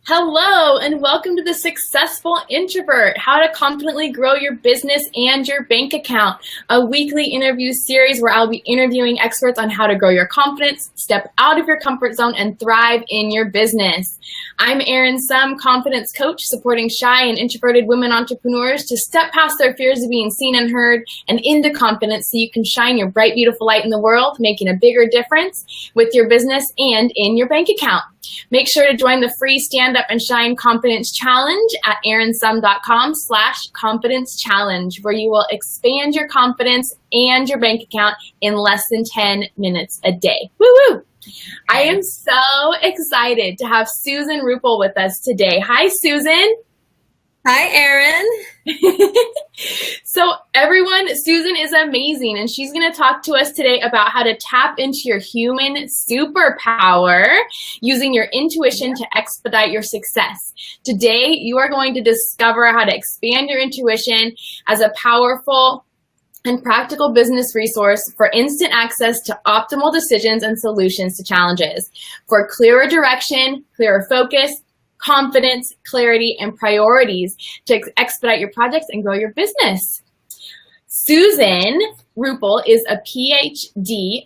Hello, and welcome to the Successful Introvert, how to confidently grow your business and your bank account, a weekly interview series where I'll be interviewing experts on how to grow your confidence, step out of your comfort zone, and thrive in your business. I'm Erin Summ, confidence coach, supporting shy and introverted women entrepreneurs to step past their fears of being seen and heard and into confidence so you can shine your bright, beautiful light in the world, making a bigger difference with your business and in your bank account. Make sure to join the free Stand Up and Shine Confidence Challenge at erinsumm.com/confidence challenge, where you will expand your confidence and your bank account in less than 10 minutes a day. Woo woo! I am so excited to have Susan Rueppel with us today. Hi, Susan. Hi, Erin. So everyone, Susan is amazing, and she's going to talk to us today about how to tap into your human superpower using your intuition to expedite your success. Today, you are going to discover how to expand your intuition as a powerful and practical business resource for instant access to optimal decisions and solutions to challenges, for clearer direction, clearer focus, confidence, clarity, and priorities to expedite your projects and grow your business. Susan Rueppel is a PhD,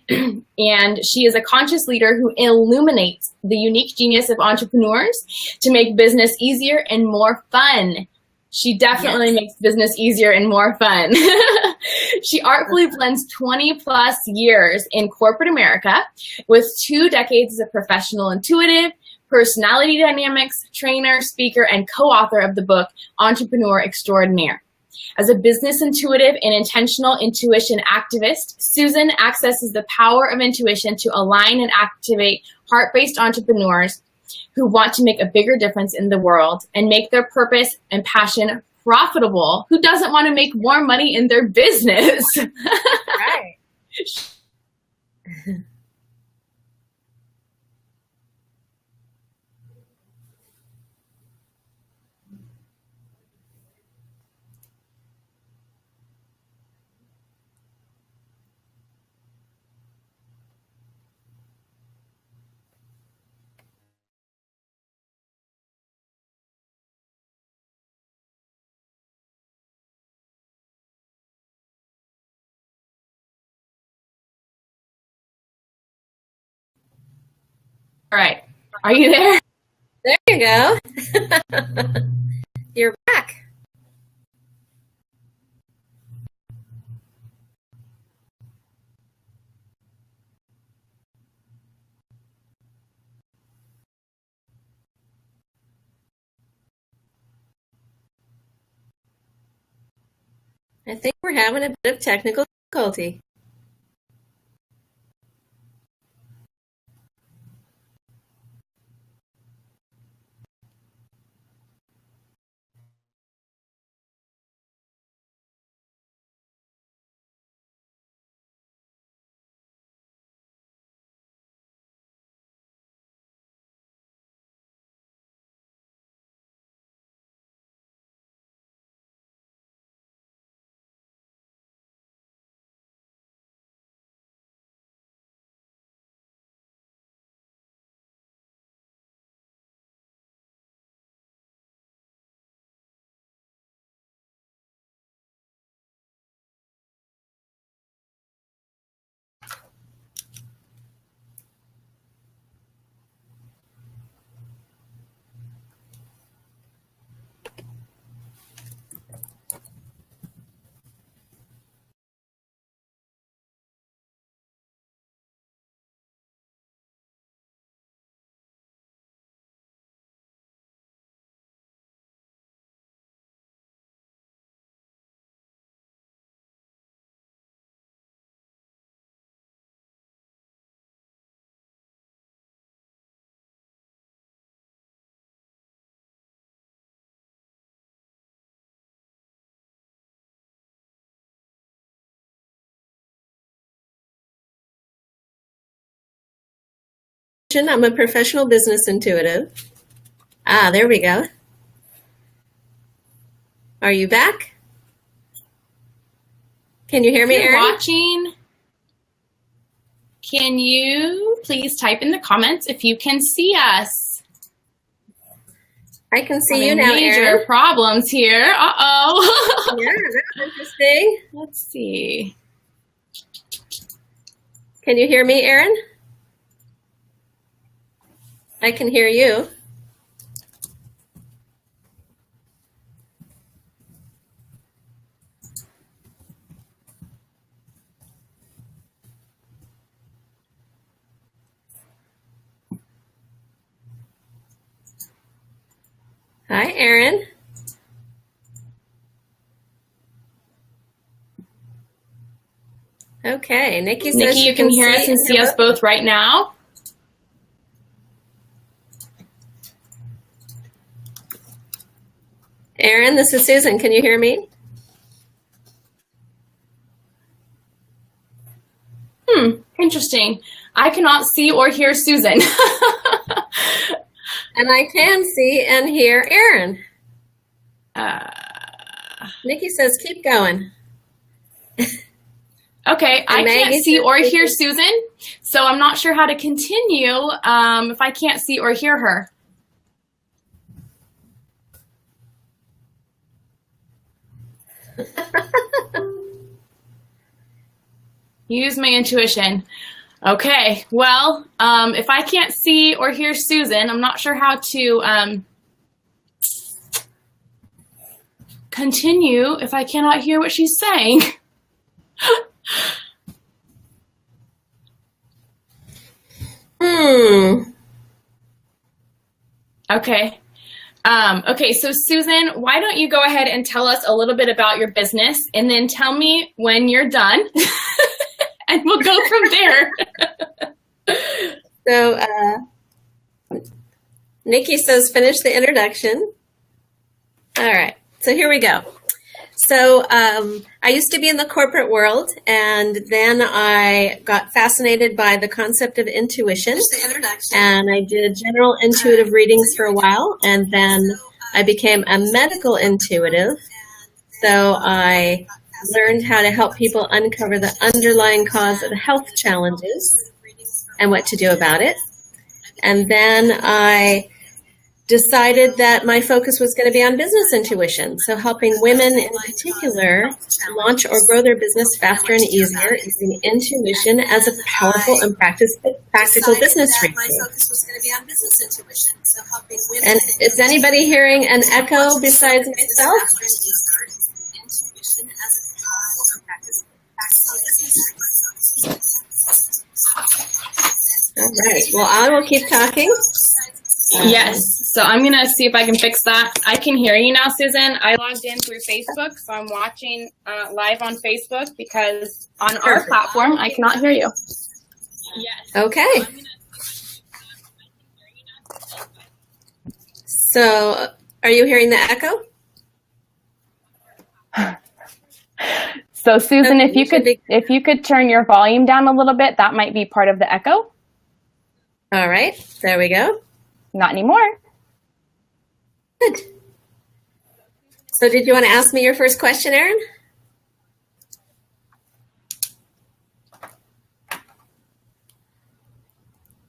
and she is a conscious leader who illuminates the unique genius of entrepreneurs to make business easier and more fun. She definitely makes business easier and more fun. She artfully blends 20 plus years in corporate America with 2 decades as a professional intuitive, personality dynamics, trainer, speaker, and co-author of the book, Entrepreneur Extraordinaire. As a business intuitive and intentional intuition activist, Susan accesses the power of intuition to align and activate heart-based entrepreneurs who want to make a bigger difference in the world and make their purpose and passion profitable. Who doesn't want to make more money in their business? Right. All right. Are you there? There you go. You're back. I think we're having a bit of technical difficulty. I'm a professional business intuitive. There we go. Are you back? Can you hear me, If you're Erin? watching, can you please type in the comments if you can see us? I can see you now, major Erin. problems here. Uh-oh. Yeah, that's interesting. Let's see. Can you hear me, Erin? I can hear you. Hi, Erin. Okay, Nikki says Nikki, she you can hear us and see us both right now. Erin, this is Susan. Can you hear me? Interesting. I cannot see or hear Susan. And I can see and hear Erin. Nikki says, keep going. Okay, I can't see or hear Susan, so I'm not sure how to continue if I can't see or hear her. Use my intuition. Okay, well, if I can't see or hear Susan, I'm not sure how to continue if I cannot hear what she's saying. Okay. Okay, so Susan, why don't you go ahead and tell us a little bit about your business, and then tell me when you're done, and we'll go from there. So, Nikki says, finish the introduction. All right, so here we go. So I used to be in the corporate world, and then I got fascinated by the concept of intuition, and I did general intuitive readings for a while, and then I became a medical intuitive. So I learned how to help people uncover the underlying cause of health challenges and what to do about it. And then I decided that my focus was going to be on business intuition, so helping women in particular launch or grow their business faster and easier using intuition as a powerful and practical business resource. And is anybody hearing an echo besides myself? All right, well, I will keep talking. Yes, so I'm going to see if I can fix that. I can hear you now, Susan. I logged in through Facebook, so I'm watching live on Facebook because on our platform, I cannot hear you. Yes. Okay. So are you hearing the echo? So Susan, if you could turn your volume down a little bit, that might be part of the echo. All right, there we go. Not anymore. Good. So did you want to ask me your first question, Erin?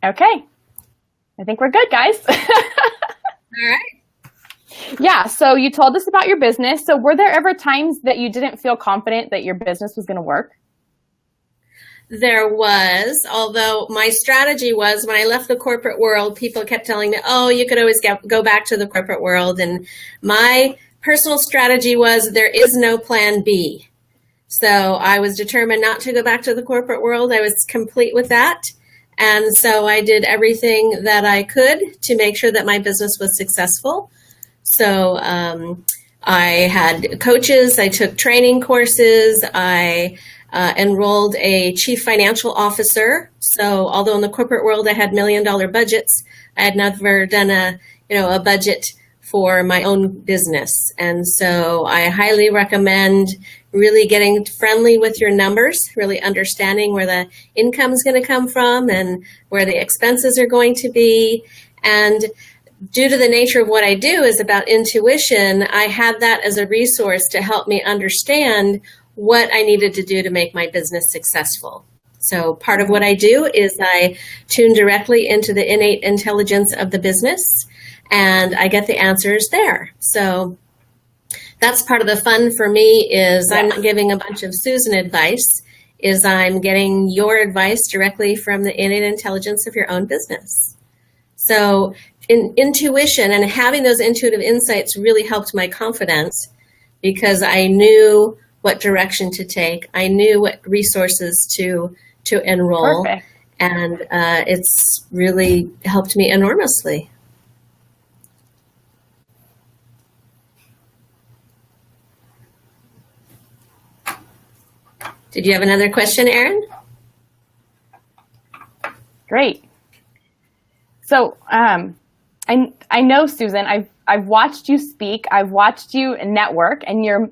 Okay. I think we're good, guys. All right. Yeah, so you told us about your business. So were there ever times that you didn't feel confident that your business was going to work? There was, although my strategy was when I left the corporate world, people kept telling me, oh, you could always go back to the corporate world. And my personal strategy was there is no plan B. So I was determined not to go back to the corporate world. I was complete with that. And so I did everything that I could to make sure that my business was successful. So I had coaches, I took training courses, I enrolled a chief financial officer. So although in the corporate world I had $1 million budgets, I had never done a budget for my own business. And so I highly recommend really getting friendly with your numbers, really understanding where the income is going to come from and where the expenses are going to be. And due to the nature of what I do is about intuition, I had that as a resource to help me understand what I needed to do to make my business successful. So part of what I do is I tune directly into the innate intelligence of the business, and I get the answers there. So that's part of the fun for me is I'm not giving a bunch of Susan advice, is I'm getting your advice directly from the innate intelligence of your own business. So intuition and having those intuitive insights really helped my confidence because I knew what direction to take. I knew what resources to enroll. Perfect. And it's really helped me enormously. Did you have another question, Erin? Great. So I know, Susan, I've watched you speak, I've watched you network, and you're,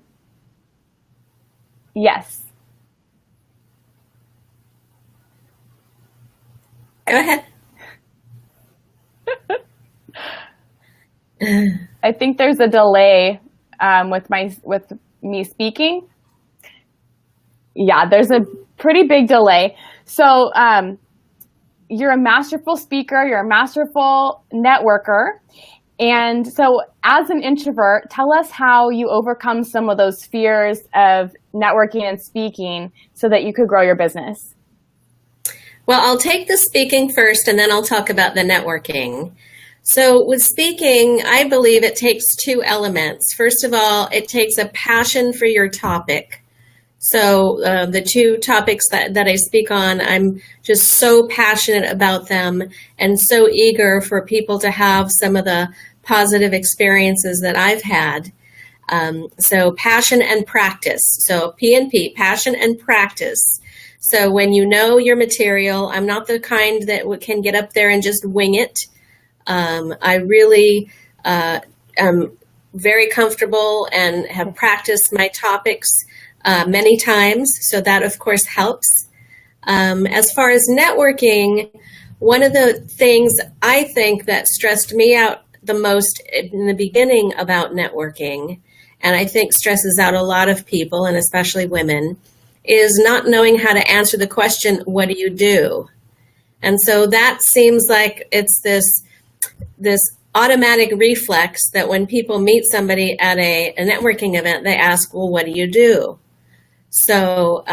yes. Go ahead. I think there's a delay with me speaking. Yeah, there's a pretty big delay. So you're a masterful speaker, you're a masterful networker. And so as an introvert, tell us how you overcome some of those fears of networking and speaking so that you could grow your business. Well, I'll take the speaking first, and then I'll talk about the networking. So with speaking, I believe it takes two elements. First of all, it takes a passion for your topic. So the two topics that I speak on, I'm just so passionate about them and so eager for people to have some of the positive experiences that I've had. So passion and practice. So P&P, passion and practice. So when you know your material, I'm not the kind that can get up there and just wing it. I really am very comfortable and have practiced my topics many times. So that, of course, helps. As far as networking, one of the things I think that stressed me out the most in the beginning about networking, and I think stresses out a lot of people, and especially women, is not knowing how to answer the question, what do you do? And so that seems like it's this automatic reflex that when people meet somebody at a networking event, they ask, well, what do you do? So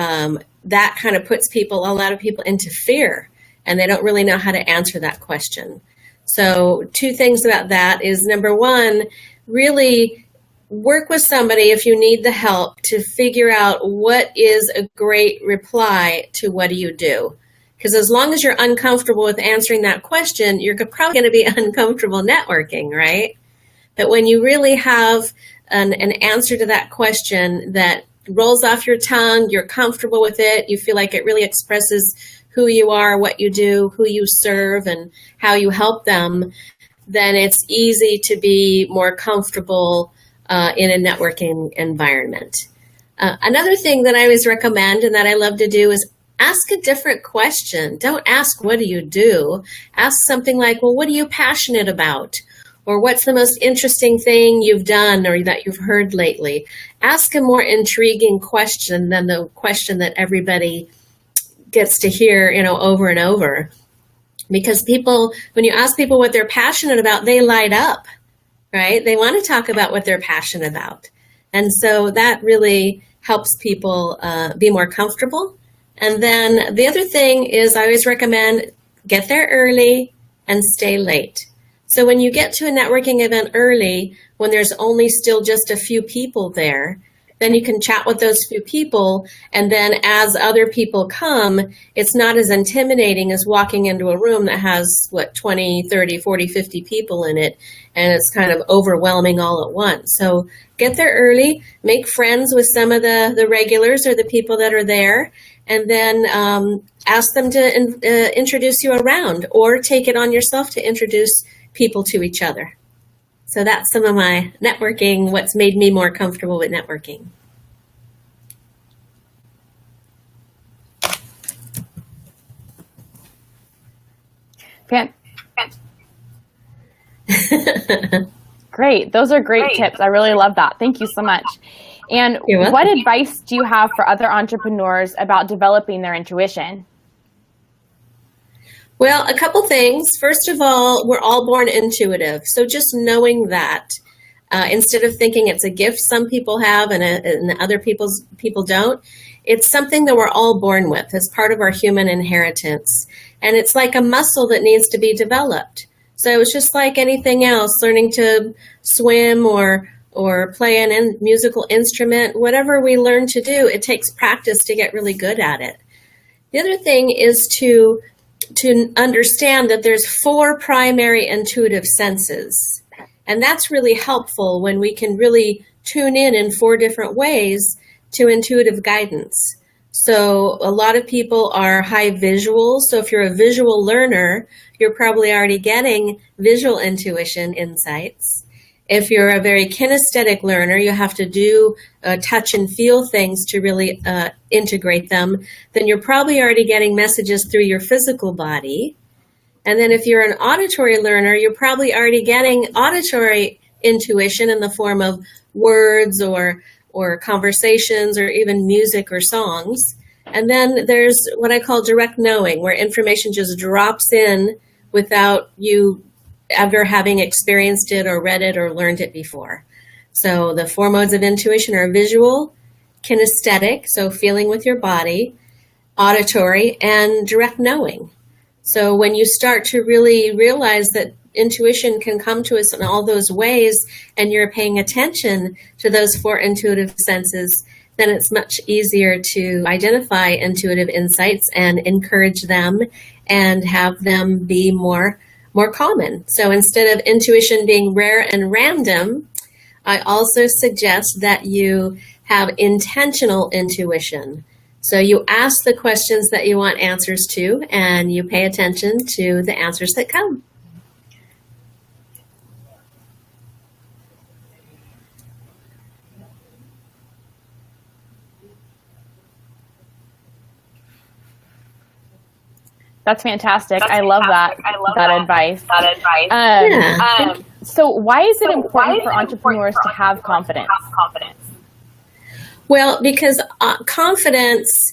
that kind of puts a lot of people into fear, and they don't really know how to answer that question. So two things about that is, number one, really work with somebody if you need the help to figure out what is a great reply to what do you do. Because as long as you're uncomfortable with answering that question, you're probably going to be uncomfortable networking, right? But when you really have an answer to that question that rolls off your tongue, you're comfortable with it, you feel like it really expresses who you are, what you do, who you serve, and how you help them, then it's easy to be more comfortable in a networking environment. Another thing that I always recommend and that I love to do is ask a different question. Don't ask, what do you do? Ask something like, well, what are you passionate about? Or what's the most interesting thing you've done or that you've heard lately? Ask a more intriguing question than the question that everybody gets to hear, over and over. Because people, when you ask people what they're passionate about, they light up, right? They want to talk about what they're passionate about. And so that really helps people be more comfortable. And then the other thing is I always recommend get there early and stay late. So when you get to a networking event early, when there's only still just a few people there, then you can chat with those few people. And then as other people come, it's not as intimidating as walking into a room that has, 20, 30, 40, 50 people in it. And it's kind of overwhelming all at once. So get there early, make friends with some of the regulars or the people that are there, and then ask them to introduce you around, or take it on yourself to introduce people to each other. So that's some of my networking, what's made me more comfortable with networking. Great. Those are great tips. I really love that. Thank you so much. And what advice do you have for other entrepreneurs about developing their intuition? Well, a couple things. First of all, we're all born intuitive. So just knowing that, instead of thinking it's a gift some people have and other people don't, it's something that we're all born with as part of our human inheritance. And it's like a muscle that needs to be developed. So it's just like anything else, learning to swim or play an musical instrument, whatever we learn to do, it takes practice to get really good at it. The other thing is to understand that there's 4 primary intuitive senses. And that's really helpful when we can really tune in 4 different ways to intuitive guidance. So a lot of people are high visual. So if you're a visual learner, you're probably already getting visual intuition insights. If you're a very kinesthetic learner, you have to do touch and feel things to really integrate them, then you're probably already getting messages through your physical body. And then if you're an auditory learner, you're probably already getting auditory intuition in the form of words or conversations or even music or songs. And then there's what I call direct knowing, where information just drops in without you ever having experienced it or read it or learned it before. So the 4 modes of intuition are visual, kinesthetic, so feeling with your body, auditory, and direct knowing. So when you start to really realize that intuition can come to us in all those ways, and you're paying attention to those 4 intuitive senses, then it's much easier to identify intuitive insights and encourage them and have them be more common. So instead of intuition being rare and random, I also suggest that you have intentional intuition. So you ask the questions that you want answers to, and you pay attention to the answers that come. That's fantastic. I love that advice. So why is it important for entrepreneurs to have confidence? Well, because confidence,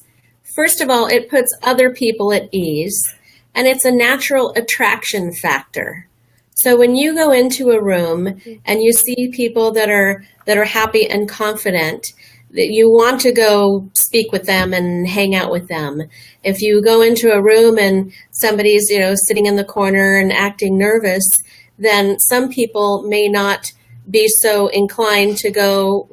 first of all, it puts other people at ease, and it's a natural attraction factor. So when you go into a room and you see people that are happy and confident, that you want to go speak with them and hang out with them. If you go into a room and somebody's, sitting in the corner and acting nervous, then some people may not be so inclined to go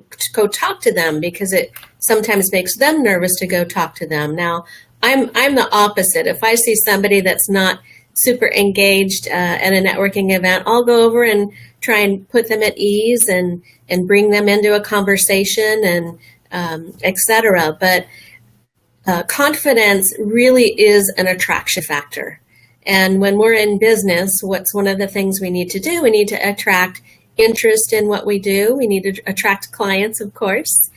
talk to them because it sometimes makes them nervous to go talk to them. Now, I'm the opposite. If I see somebody that's not super engaged at a networking event, I'll go over and try and put them at ease and bring them into a conversation and et cetera. But confidence really is an attraction factor. And when we're in business, what's one of the things we need to do? We need to attract interest in what we do. We need to attract clients, of course.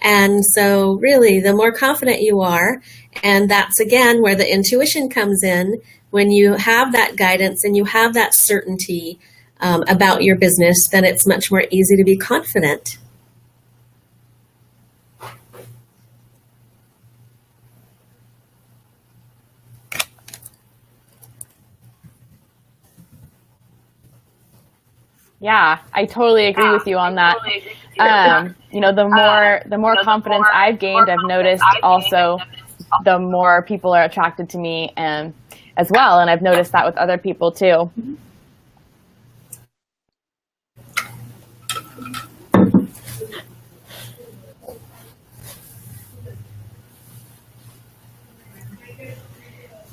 And so really, the more confident you are, and that's again where the intuition comes in, when you have that guidance and you have that certainty about your business, then it's much more easy to be confident. Yeah, I totally agree with you on that. The more confidence I've gained, I've noticed also the more people are attracted to me as well. And I've noticed that with other people too.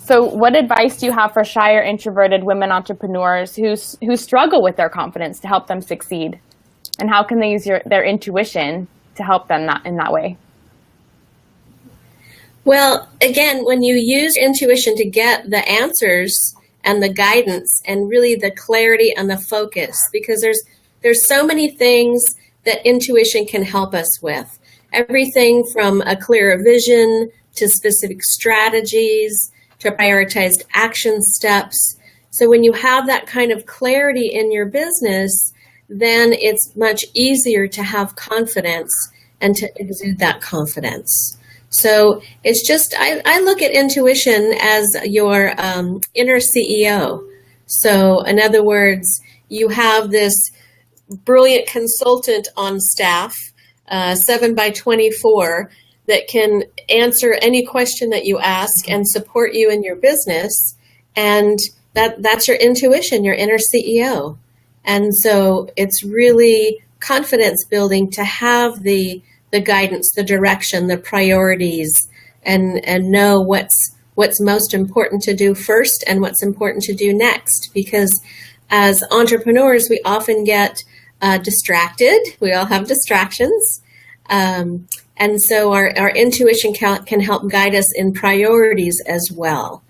So what advice do you have for shy or introverted women entrepreneurs who struggle with their confidence to help them succeed? And how can they use their intuition to help them in that way? Well, again, when you use intuition to get the answers and the guidance and really the clarity and the focus, because there's so many things that intuition can help us with. Everything from a clearer vision to specific strategies to prioritized action steps. So when you have that kind of clarity in your business, then it's much easier to have confidence and to exude that confidence. So it's just, I look at intuition as your inner CEO. So in other words, you have this brilliant consultant on staff, 7 by 24, that can answer any question that you ask and support you in your business. And that's your intuition, your inner CEO. And so it's really confidence building to have the guidance, the direction, the priorities, and know what's most important to do first and what's important to do next. Because as entrepreneurs, we often get distracted. We all have distractions. And so our intuition can help guide us in priorities as well.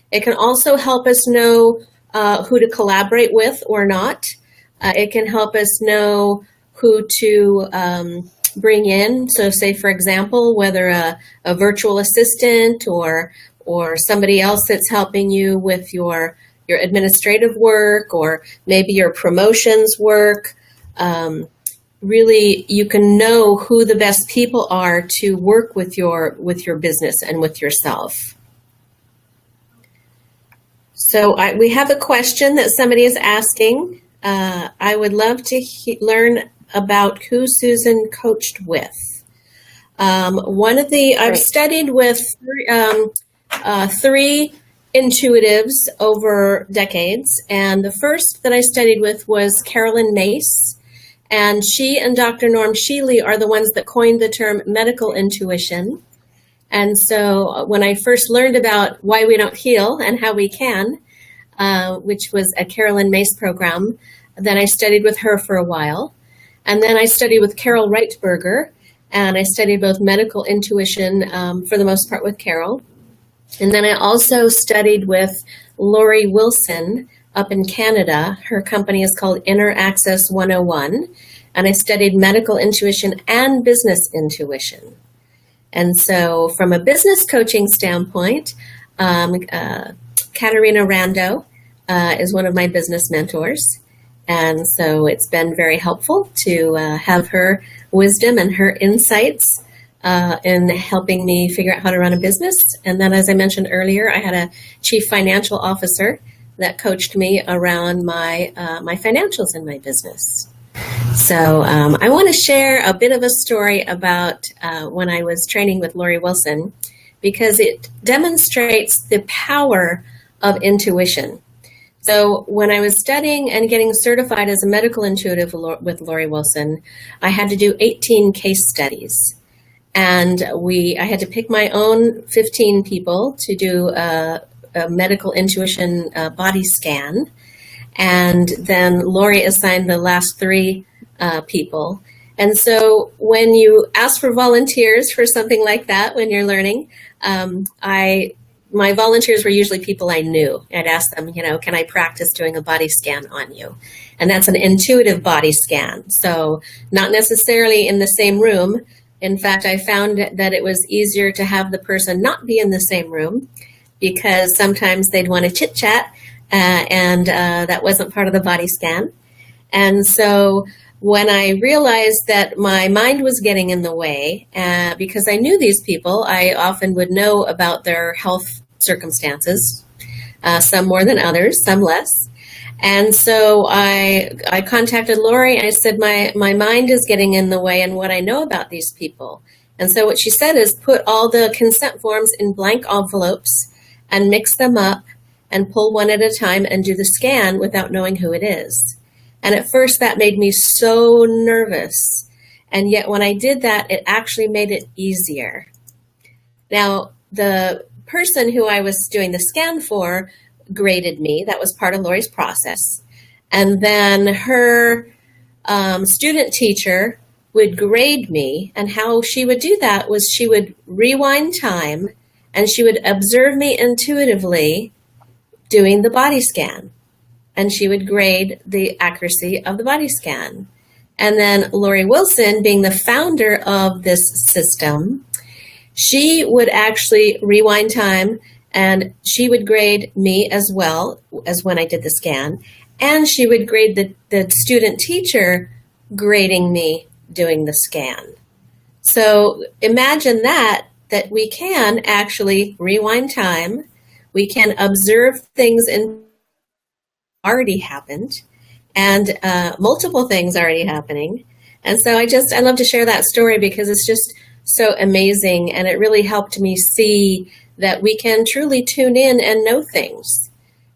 It can also help us know who to collaborate with or not. It can help us know who to bring in. So say, for example, whether a virtual assistant or somebody else that's helping you with your administrative work, or maybe your promotions work. Really, you can know who the best people are to work with your business and with yourself. So we have a question that somebody is asking. I would love to learn about who Susan coached with. I've studied with three intuitives over decades, and the first that I studied with was Carolyn Mace. And she and Dr. Norm Shealy are the ones that coined the term medical intuition. And so when I first learned about Why We Don't Heal and How We Can, which was a Carolyn Mace program, then I studied with her for a while. And then I studied with Carol Reitberger, and I studied both medical intuition for the most part with Carol. And then I also studied with Lori Wilson up in Canada. Her company is called Inner Access 101. And I studied medical intuition and business intuition. And so from a business coaching standpoint, Katarina Rando is one of my business mentors. And so it's been very helpful to have her wisdom and her insights in helping me figure out how to run a business. And then, as I mentioned earlier, I had a chief financial officer that coached me around my financials in my business. So I want to share a bit of a story about when I was training with Lori Wilson, because it demonstrates the power of intuition. So when I was studying and getting certified as a medical intuitive with Lori Wilson, I had to do 18 case studies. And I had to pick my own 15 people to do a medical intuition body scan. And then Lori assigned the last 3 people. And so when you ask for volunteers for something like that, when you're learning, my volunteers were usually people I knew. I'd ask them, can I practice doing a body scan on you? And that's an intuitive body scan. So not necessarily in the same room. In fact, I found that it was easier to have the person not be in the same room, because sometimes they'd want to chit chat and that wasn't part of the body scan. And so when I realized that my mind was getting in the way, because I knew these people, I often would know about their health circumstances, some more than others, some less. And so I contacted Lori and I said, my mind is getting in the way and what I know about these people. And so what she said is put all the consent forms in blank envelopes and mix them up and pull one at a time and do the scan without knowing who it is. And at first that made me so nervous. And yet when I did that, it actually made it easier. Now, the person who I was doing the scan for graded me. That was part of Lori's process. And then her student teacher would grade me. And how she would do that was she would rewind time and she would observe me intuitively doing the body scan. And she would grade the accuracy of the body scan. And then Lori Wilson, being the founder of this system, she would actually rewind time and she would grade me as well as when I did the scan. And she would grade the student teacher grading me doing the scan. So imagine that that we can actually rewind time. We can observe things in already happened, and multiple things already happening. And so I love to share that story because it's just so amazing, and it really helped me see that we can truly tune in and know things.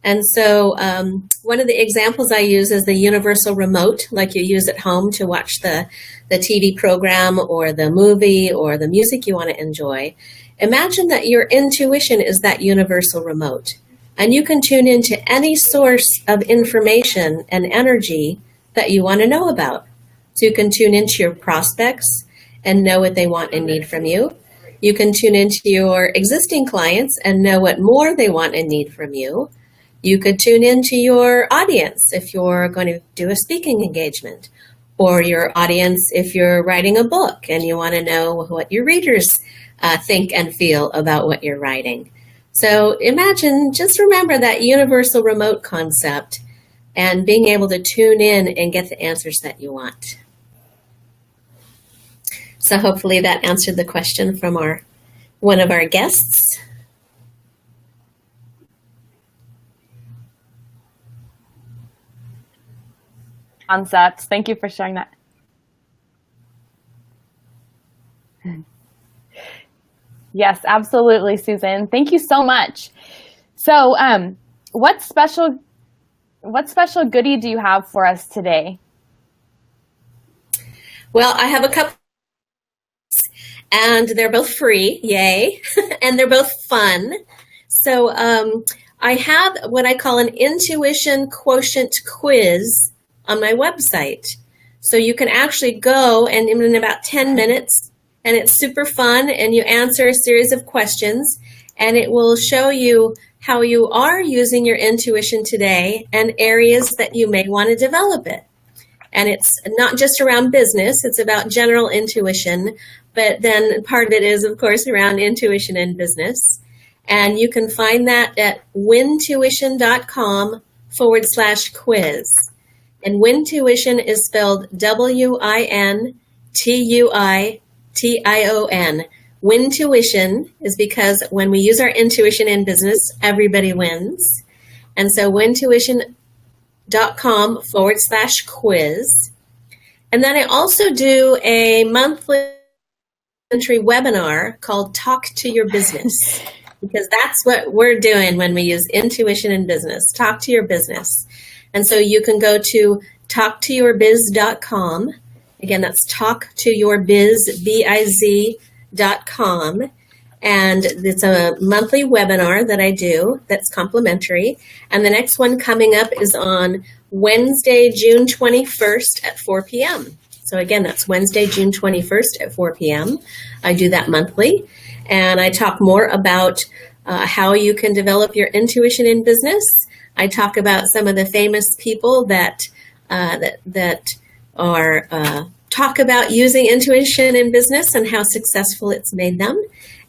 And so one of the examples I use is the universal remote, like you use at home to watch the TV program or the movie or the music you want to enjoy. Imagine that your intuition is that universal remote, and you can tune into any source of information and energy that you want to know about. So you can tune into your prospects and know what they want and need from you. You can tune into your existing clients and know what more they want and need from you. You could tune into your audience if you're going to do a speaking engagement, or your audience if you're writing a book and you want to know what your readers think and feel about what you're writing. So just remember that universal remote concept and being able to tune in and get the answers that you want. So hopefully that answered the question from one of our guests. Concepts. Thank you for sharing that. Yes, absolutely, Susan. Thank you so much. So, what special goodie do you have for us today? Well, I have a couple, and they're both free, yay, and they're both fun. So I have what I call an intuition quotient quiz on my website. So you can actually go, and in about 10 minutes, and it's super fun, and you answer a series of questions, and it will show you how you are using your intuition today and areas that you may want to develop it. And it's not just around business, it's about general intuition, but then part of it is, of course, around intuition in business. And you can find that at wintuition.com/quiz. And Wintuition is spelled WINTUITION. Wintuition is because when we use our intuition in business, everybody wins. And so wintuition.com/quiz. And then I also do a monthly webinar called Talk to Your Business, because that's what we're doing when we use intuition in business. Talk to your business. And so you can go to talktoyourbiz.com. Again, that's talktoyourbiz, BIZ.com. And it's a monthly webinar that I do that's complimentary. And the next one coming up is on Wednesday, June 21st at 4 p.m. So again, that's Wednesday, June 21st at 4 p.m. I do that monthly. And I talk more about how you can develop your intuition in business. I talk about some of the famous people that are talk about using intuition in business and how successful it's made them.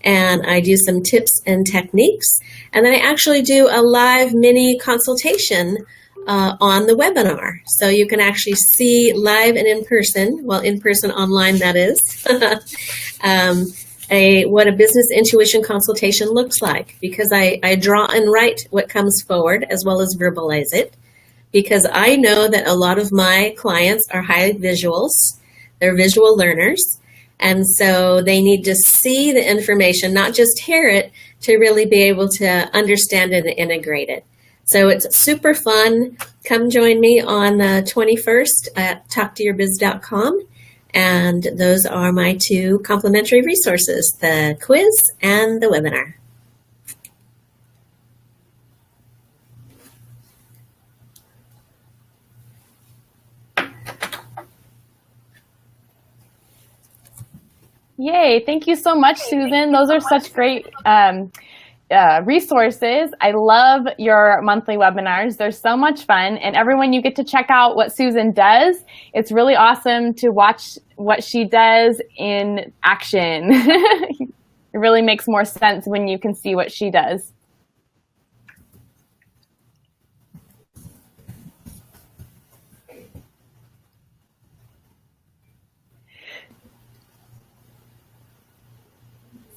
And I do some tips and techniques. And then I actually do a live mini consultation on the webinar. So you can actually see live and in person, online that is, what a business intuition consultation looks like, because I draw and write what comes forward as well as verbalize it, because I know that a lot of my clients are highly visuals. They're visual learners. And so they need to see the information, not just hear it, to really be able to understand it and integrate it. So it's super fun. Come join me on the 21st at talktoyourbiz.com. And those are my two complimentary resources, the quiz and the webinar. Yay. Thank you so much, Susan. Those are such great resources. I love your monthly webinars. They're so much fun. And everyone, you get to check out what Susan does. It's really awesome to watch what she does in action. It really makes more sense when you can see what she does.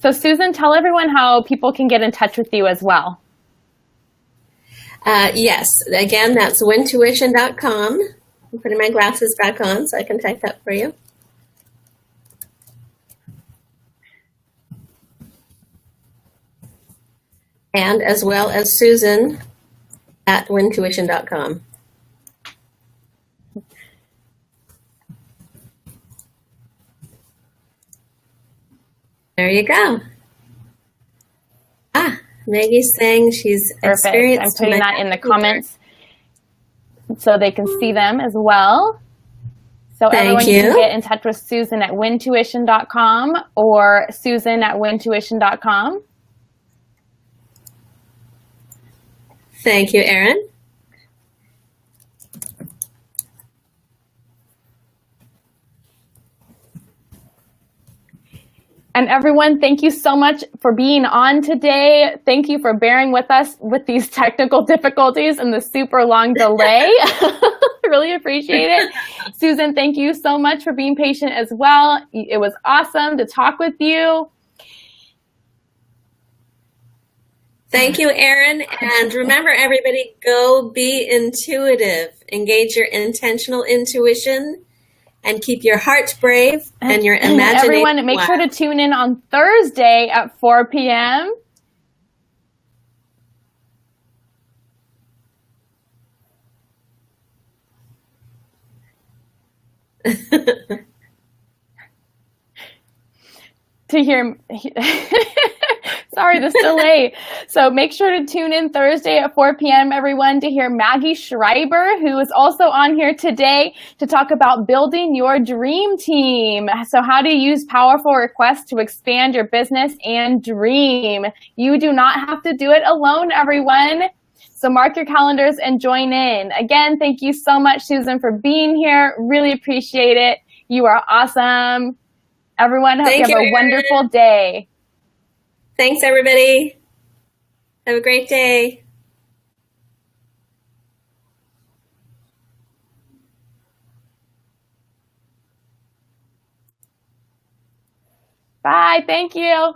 So Susan, tell everyone how people can get in touch with you as well. Yes, again, that's wintuition.com. I'm putting my glasses back on so I can type that for you. And as well as Susan at wintuition.com. There you go. Maggie's saying she's experienced. I'm putting that in the comments so they can see them as well. So everyone can get in touch with Susan at wintuition.com or Susan at wintuition.com. Thank you, Erin. And everyone, thank you so much for being on today. Thank you for bearing with us with these technical difficulties and the super long delay. Really appreciate it. Susan, thank you so much for being patient as well. It was awesome to talk with you. Thank you, Erin. And remember, everybody, go be intuitive. Engage your intentional intuition. And keep your heart brave and your imagination. Everyone, make sure to tune in on Thursday at 4 p.m. to hear sorry, this delay. So make sure to tune in Thursday at 4 p.m. everyone to hear Maggie Schreiber, who is also on here today to talk about building your dream team. So how to use powerful requests to expand your business and dream. You do not have to do it alone, everyone. So mark your calendars and join in. Again, thank you so much, Susan, for being here. Really appreciate it. You are awesome. Everyone, hope you have a wonderful day. Thanks, everybody. Have a great day. Bye. Thank you.